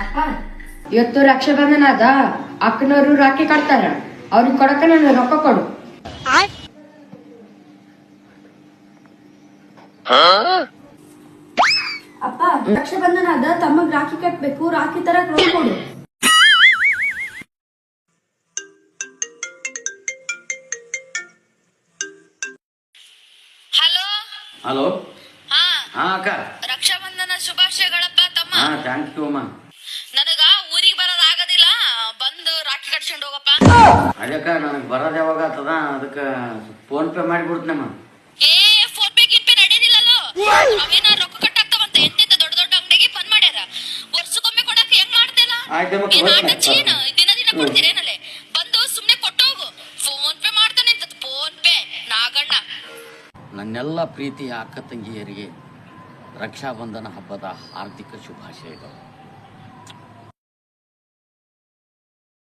ಅಪ್ಪ ಇವತ್ತು ರಕ್ಷಾಬಂಧನ ಅದ ಅಕ್ಕನವರು ರಾಖಿ ಕಟ್ತಾರ ಅವ್ರಿಗೆ ಕೊಡಕ ನಾನು ರೊಕ್ಕ ಕೊಡು. ಅಪ್ಪ ರಕ್ಷಾಬಂಧನ ಅದ ತಮ್ಮಗ್ ರಾಖಿ ಕಟ್ಬೇಕು, ರಾಖಿ ತರ ರೊಕ್ಕ ಕೊಡು. Hello hello. ಹಾ ಹಾ ಅಕ್ಕ. ರಕ್ಷಾಬಂಧನ ಶುಭಾಶಯಗಳಪ್ಪ ತಮ್ಮ. ಹಾ ಥ್ಯಾಂಕ್ ಯು ಅಮ್ಮ. ನನಗ ಊರಿಗೆ ಬರೋದ್ ಆಗದಿಲ್ಲ, ಬಂದು ರಾಖಿ ಕಟ್ಸ್ಕೊಂಡ್ ಹೋಗಪ್ಪ. ಅದಕ್ಕ ನನಗೆ ಬರೋದು ಯಾವಾಗ ಆಗ್ತದ, ಅದಕ್ಕೆ ಫೋನ್ ಪೇ ಮಾಡಿಬಿಡ್ತೀನಮ್ಮ. ಏ ಫೋನ್ ಪೇ ಗಿನ್ ಪೇ ನಡೆಯೋದಿಲ್ಲಲ್ಲೋ. ಅವೇನ ರೊಕ್ಕ ಕಟ್ಟಾಗ್ತಾವಂತ ಎಂತೆಂತ ದೊಡ್ಡ ದೊಡ್ಡ ಅಂಗಡಿಗೆ ಬಂದ್ ಮಾಡ್ಯಾರ. ವರ್ಷಕ್ಕೊಮ್ಮೆ ಕೊಡಕ್ಕೆ ಹೆಂಗ್ ಮಾಡ್ತಿಲ್ಲ? ಆಯ್ತಮ್ಮ, ಏನ್ ಆಟ ಕೊಡ್ತೀನಿ. ಚೀನ ದಿನ ದಿನ ಕೊಡ್ತೀರೇನಲ್ಲೇ? ಬಂದು ಸುಮ್ನೆ ಕೊಟ್ಟೋಗು. ಫೋನ್ ಪೇ ಮಾಡ್ತಾನೆ ಅಂತ ಫೋನ್ ಪೇ ನಾಗಣ್ಣ. ನನ್ನೆಲ್ಲ ಪ್ರೀತಿಯ ಅಕ್ಕ ತಂಗಿಯರಿಗೆ ರಕ್ಷಾಬಂಧನ ಹಬ್ಬದ ಹಾರ್ದಿಕ ಶುಭಾಶಯಗಳು.